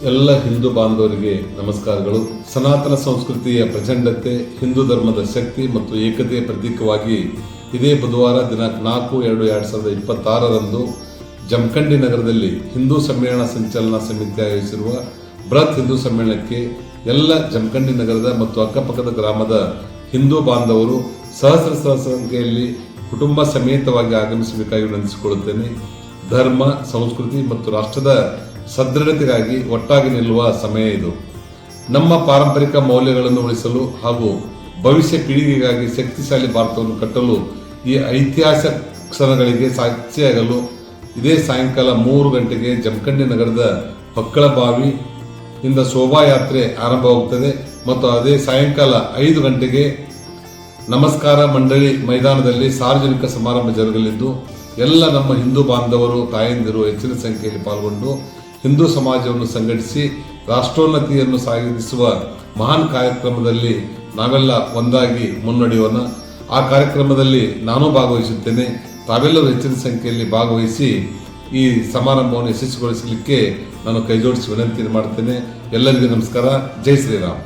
ಎಲ್ಲ ಹಿಂದೂ ಬಾಂಧವರಿಗೆ ನಮಸ್ಕಾರಗಳು. ಸನಾತನ ಸಂಸ್ಕೃತಿಯ ಪ್ರಚಂಡತೆ, ಹಿಂದೂ ಧರ್ಮದ ಶಕ್ತಿ ಮತ್ತು ಏಕತೆಯ ಪ್ರತೀಕವಾಗಿ ಇದೇ ಬುಧವಾರ ದಿನಾಂಕ 4/2/2026 ಜಮಖಂಡಿ ನಗರದಲ್ಲಿ ಹಿಂದೂ ಸಮ್ಮೇಳನ ಸಂಚಲನ ಸಮಿತಿ ಆಯೋಜಿಸಿರುವ ಬೃಹತ್ ಹಿಂದೂ ಸಮ್ಮೇಳನಕ್ಕೆ ಎಲ್ಲ ಜಮಖಂಡಿ ನಗರದ ಮತ್ತು ಅಕ್ಕಪಕ್ಕದ ಗ್ರಾಮದ ಹಿಂದೂ ಬಾಂಧವರು ಸಹಸ್ರ ಸಂಖ್ಯೆಯಲ್ಲಿ ಕುಟುಂಬ ಸಮೇತವಾಗಿ ಆಗಮಿಸಬೇಕಾಗಿ ವಿನಂತಿಸಿಕೊಳ್ಳುತ್ತೇನೆ. ಧರ್ಮ, ಸಂಸ್ಕೃತಿ ಮತ್ತು ರಾಷ್ಟ್ರದ ಸದೃಢತೆಗಾಗಿ ಒಟ್ಟಾಗಿ ನಿಲ್ಲುವ ಸಮಯ ಇದು. ನಮ್ಮ ಪಾರಂಪರಿಕ ಮೌಲ್ಯಗಳನ್ನು ಉಳಿಸಲು ಹಾಗೂ ಭವಿಷ್ಯ ಪೀಳಿಗೆಗಾಗಿ ಶಕ್ತಿಶಾಲಿ ಭಾರತವನ್ನು ಕಟ್ಟಲು ಈ ಐತಿಹಾಸಿಕ ಕ್ಷಣಗಳಿಗೆ ಸಾಕ್ಷಿಯಾಗಲು ಇದೇ ಸಾಯಂಕಾಲ 3 ಗಂಟೆಗೆ ಜಮಖಂಡಿ ನಗರದ ಹೊಕ್ಕಳಬಾವಿ ಇಂದ ಶೋಭಾಯಾತ್ರೆ ಆರಂಭವಾಗುತ್ತದೆ ಮತ್ತು ಅದೇ ಸಾಯಂಕಾಲ 5 ಗಂಟೆಗೆ ನಮಸ್ಕಾರ ಮಂಡಳಿ ಮೈದಾನದಲ್ಲಿ ಸಾರ್ವಜನಿಕ ಸಮಾರಂಭ ಜರುಗಲಿದ್ದು ಎಲ್ಲ ನಮ್ಮ ಹಿಂದೂ ಬಾಂಧವರು, ತಾಯಂದಿರು ಹೆಚ್ಚಿನ ಸಂಖ್ಯೆಯಲ್ಲಿ ಪಾಲ್ಗೊಂಡು ಹಿಂದೂ ಸಮಾಜವನ್ನು ಸಂಘಟಿಸಿ ರಾಷ್ಟ್ರೋನ್ನತಿಯನ್ನು ಸಾಗಿಸುವ ಮಹಾನ್ ಕಾರ್ಯಕ್ರಮದಲ್ಲಿ ನಾವೆಲ್ಲ ಒಂದಾಗಿ ಮುನ್ನಡೆಯೋಣ. ಆ ಕಾರ್ಯಕ್ರಮದಲ್ಲಿ ನಾನು ಭಾಗವಹಿಸುತ್ತೇನೆ. ತಾವೆಲ್ಲರೂ ಹೆಚ್ಚಿನ ಸಂಖ್ಯೆಯಲ್ಲಿ ಭಾಗವಹಿಸಿ ಈ ಸಮಾರಂಭವನ್ನು ಯಶಸ್ವಿಗೊಳಿಸಲಿಕ್ಕೆ ನಾನು ಕೈಜೋಡಿಸಿ ವಿನಂತಿ ಮಾಡ್ತೇನೆ. ಎಲ್ಲರಿಗೂ ನಮಸ್ಕಾರ. ಜೈ ಶ್ರೀರಾಮ್.